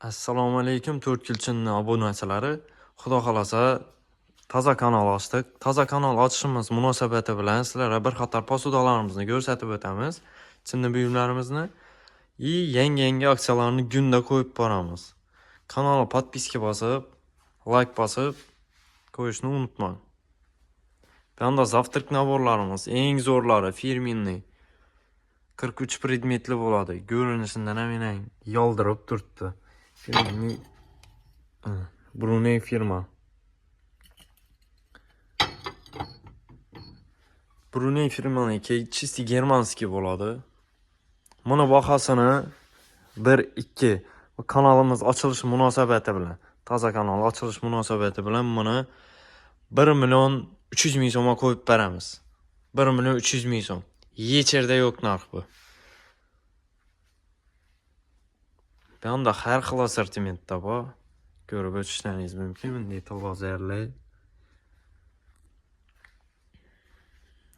Assalomu alaykum To'rtkulchinni obunachilari. Xudo xolasa toza kanal ochdik. Toza kanal ochishimiz munosabati bilan sizlarga bir qator posudalarimizni ko'rsatib o'tamiz. Chinni buyumlarimizni yangi aksiyalarni gunda qo'yib boramiz. Kanalga podpiska bosib, like bosib qo'yishni unutmang. Bu yerda zavtrak naborlarimiz eng zo'rlari firminniy 43 predmetli bo'ladi. Ko'rinishidan ham yoldirib turibdi. Brunei firma. Brunei firmaniki chisti germanskiy bo'ladi. Mana bahosini 1-2 kanalimiz ochilish munosabati bilan, toza kanal ochilish munosabati bilan mana 1.300.000 so'mga qo'yib beramiz. 1.300.000 so'm. Yecherda yo'q narx bu. Bu yerda har xil assortimentda bor. Ko'rib o'tishlaringiz mumkin. Bunday tozarlar.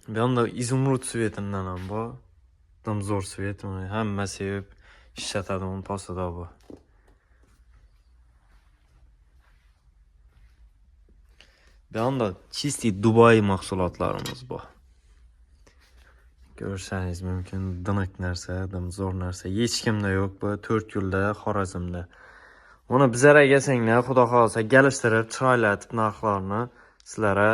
Bu yerda izumrud svetidan ham bor. Zo'r svet, hamma sevib ishlatadigan posuda bu. Bu yerda chisti Dubai mahsulotlarimiz bor. Ko'rishingiz mumkin, diniq narsa, zo'r narsa. Hech kimda yo'q bu, To'rtko'lda, Xorazmda. Uni bizlarga kelsanglar, xudo xolasa galishtirib, chiroylatib narxlarni sizlarga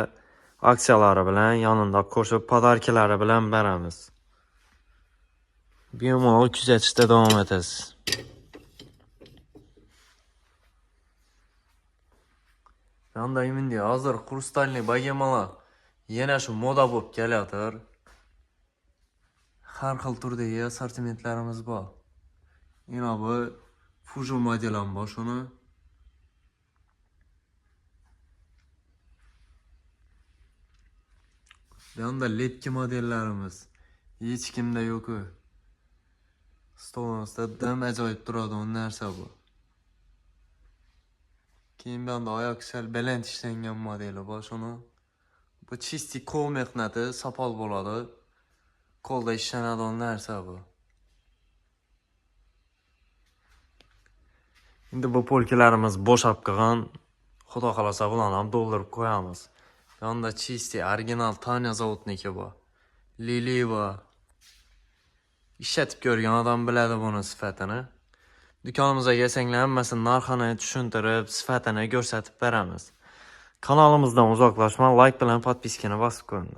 aksiyalari bilan yonida qo'shib podarkalari bilan beramiz. Bemalol kuzatishda davom etasiz. Yanda endi hozir xrustalniy bagemalar yana shu moda bo'lib kelayotir. Har xil turdagi assortimentlarimiz bor. Yana bu Fusion modelim bor shuni. Bu yerda lepki modellarimiz hech kimda yo'q. Stolingizda dim ajoyib turadigan narsa bu. Keyin bu yerda oyoq sal baland ishlangan modeli bor shuni. Bu chisti qo'l mehnati, sopol bo'ladi. Qo'lda ishlanadigan narsa bu. Endi bu polkalarimiz bo'shab qolgan. Xudo xolasa bularni ham doldurib qo'yamiz. Bu yerda chisti original Tanya zavodniki bor. Lili bor. Ishlatib ko'rgan odam biladi buni sifatini. Do'konimizga kelsanglar hammasini narxini tushuntirib, sifatini ko'rsatib beramiz. Kanalimizdan uzoqlashmang, like bilan podpiskani bosib qo'ying.